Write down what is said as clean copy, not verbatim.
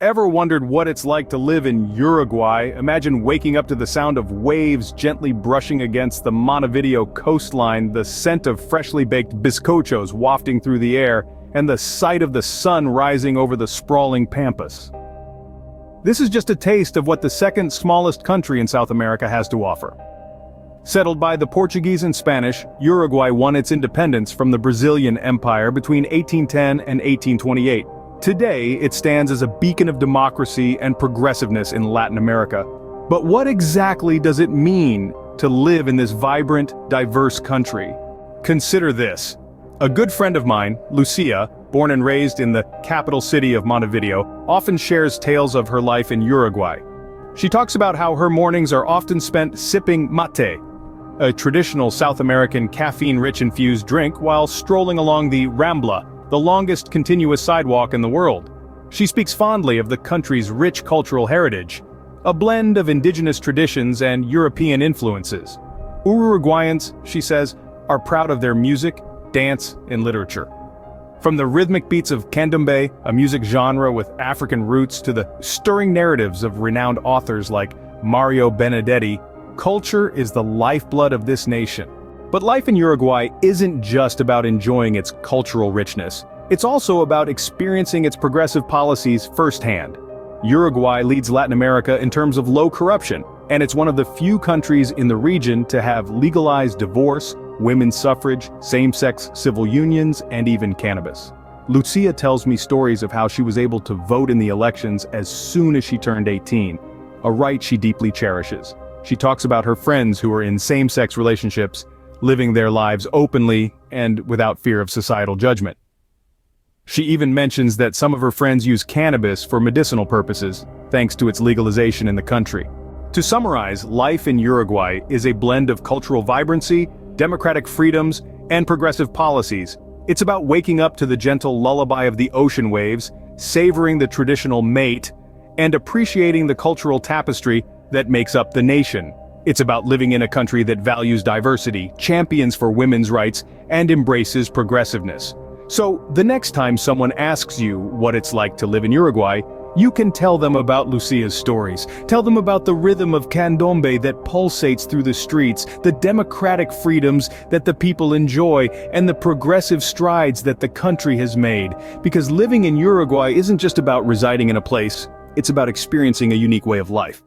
Ever wondered what it's like to live in Uruguay? Imagine waking up to the sound of waves gently brushing against the Montevideo coastline, the scent of freshly baked bizcochos wafting through the air, and the sight of the sun rising over the sprawling pampas. This is just a taste of what the second smallest country in South America has to offer. Settled by the Portuguese and Spanish, Uruguay won its independence from the Brazilian Empire between 1810 and 1828. Today, it stands as a beacon of democracy and progressiveness in Latin America. But what exactly does it mean to live in this vibrant, diverse country? Consider this. A good friend of mine, Lucia, born and raised in the capital city of Montevideo, often shares tales of her life in Uruguay. She talks about how her mornings are often spent sipping mate, a traditional South American caffeine-rich infused drink, while strolling along the Rambla, the longest continuous sidewalk in the world. She speaks fondly of the country's rich cultural heritage, a blend of indigenous traditions and European influences. Uruguayans, she says, are proud of their music, dance, and literature. From the rhythmic beats of candombe, a music genre with African roots, to the stirring narratives of renowned authors like Mario Benedetti, culture is the lifeblood of this nation. But life in Uruguay isn't just about enjoying its cultural richness. It's also about experiencing its progressive policies firsthand. Uruguay leads Latin America in terms of low corruption, and it's one of the few countries in the region to have legalized divorce, women's suffrage, same-sex civil unions, and even cannabis. Lucia tells me stories of how she was able to vote in the elections as soon as she turned 18, a right she deeply cherishes. She talks about her friends who are in same-sex relationships, living their lives openly and without fear of societal judgment. She even mentions that some of her friends use cannabis for medicinal purposes, thanks to its legalization in the country. To summarize, life in Uruguay is a blend of cultural vibrancy, democratic freedoms, and progressive policies. It's about waking up to the gentle lullaby of the ocean waves, savoring the traditional mate, and appreciating the cultural tapestry that makes up the nation. It's about living in a country that values diversity, champions for women's rights, and embraces progressiveness. So, the next time someone asks you what it's like to live in Uruguay, you can tell them about Lucia's stories. Tell them about the rhythm of candombe that pulsates through the streets, the democratic freedoms that the people enjoy, and the progressive strides that the country has made. Because living in Uruguay isn't just about residing in a place, it's about experiencing a unique way of life.